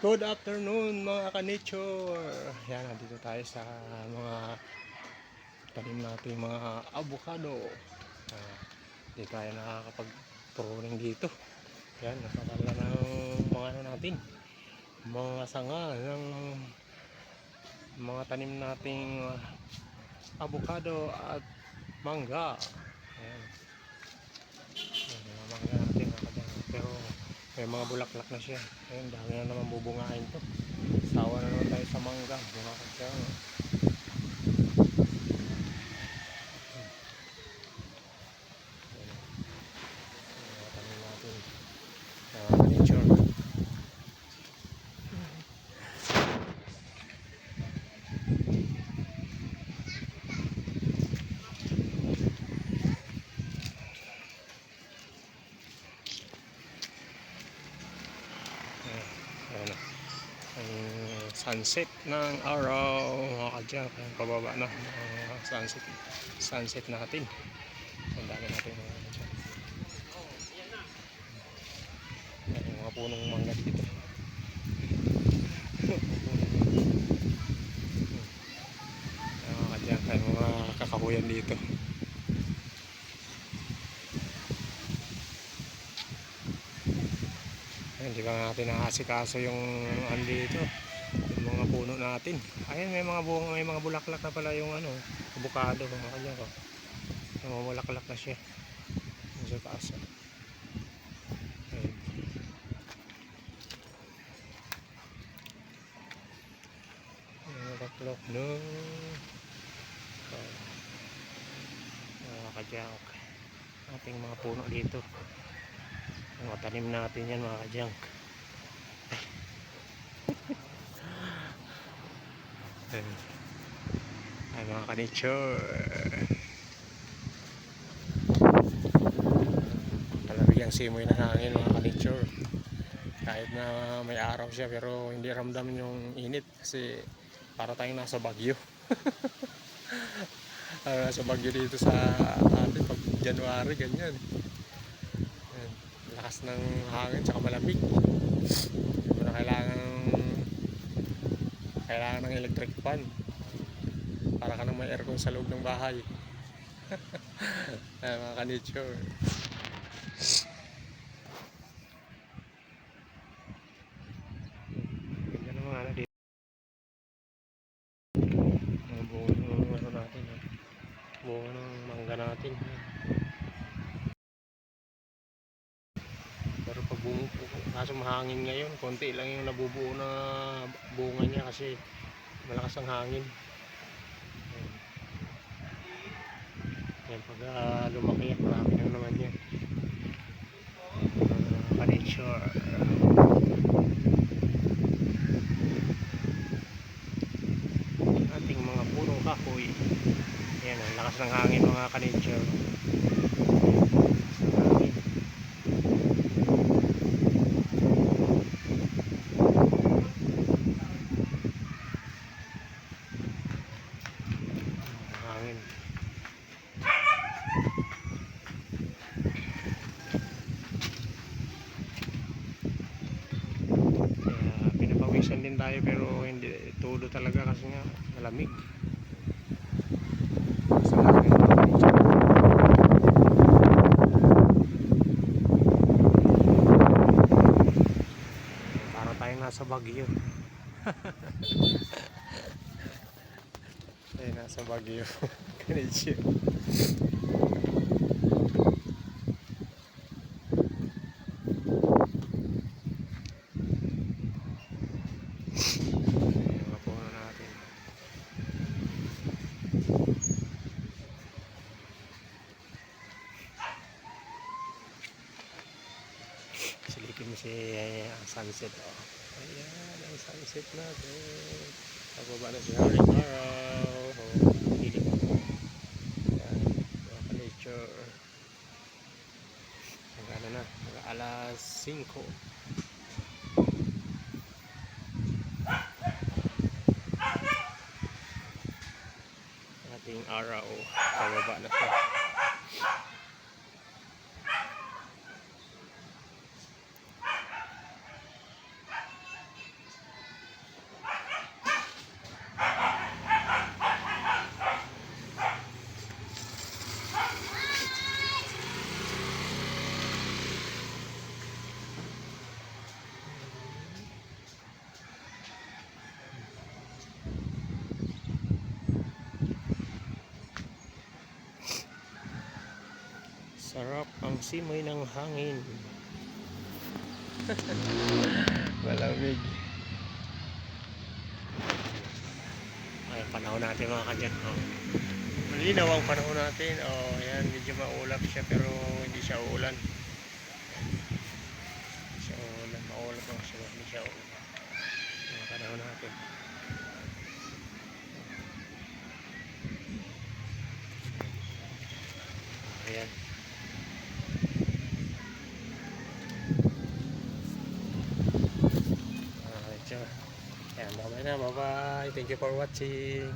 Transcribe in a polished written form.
Good afternoon mga ka-nature. Yan, nandito tayo sa mga tanim natin mga avocado. Hindi tayo nakakapag-pruning dito. Yan, nakakala ng mga ano natin, mga sanga ng mga tanim nating avocado at mangga. Yan, mga mangga natin pero may mga bulaklak na siya. Ayun, dami na naman bubungain to. Sawa na naman tayo sa mangga. Mga kadyang. Mga tanim natin. Nature. Ayan na. Ang sunset ng araw mga kadyang. Pababa na ang sunset natin. Ang dami natin mga kadyang. Yung mga punong mangga dito. Mga kadyang. Kaya mga kakahuyan dito. Hindi ba natin nakasikaso yung andito yung mga puno natin. Ayun, may mga buong, may mga bulaklak na pala yung ano, avocado mga kanya ko. Namumulaklak na siya sa taas. Ayun. Bulaklak no mga kadyang ating mga puno dito. Mga tanim natin yan mga kadyang. Ay mga ka-nature, talagang simoy na hangin mga ka-nature. Kahit na may araw siya pero hindi ramdam yung init kasi para tayong nasa Baguio. Nasa Baguio dito sa atin pag January ganyan. Ayan, lakas ng hangin tsaka malamig. Hindi mo na kailangan ng electric fan para ka nang may aircon sa loob ng bahay. Ay mga ka-nature. Ganda ng mga ano dito. Mga bunga ng ano natin. Bunga ng mangga natin. Pero pag kaso mahangin ngayon, konti lang yung nabubuo na bunga niya kasi malakas ang hangin. Yan, pag lumaki yan, marami na naman yan. Ka-nature. Ating mga punong kahoy. Yan, ang lakas ng hangin mga ka-nature. Hangin. Pinapawisan din tayo pero hindi todo talaga kasi nga malamig. Sa hangin. Para tayong nasa Baguio. Ay, nasa Baguio. Kanitsyo. Mga puno natin. Silipin mo si sunset. Oh. Ayan, ang sunset natin. Pababa na siya rin araw. Hilig mo. Ayan, mga ka-nature. Hanggang na, mga alas 5. Ating araw. Pababa na siya. simoy ng hangin. Malamig. Ay, panahon natin mga kadyan. Oh. Malinaw ang panahon natin. Oh, ayan, medyo maulap siya pero hindi siya uulan. Hindi siya uulan. Maulap lang siya. Hindi siya uulan. Ang panahon natin. Ayan. Ayan, bye-bye na. Bye-bye. Thank you for watching.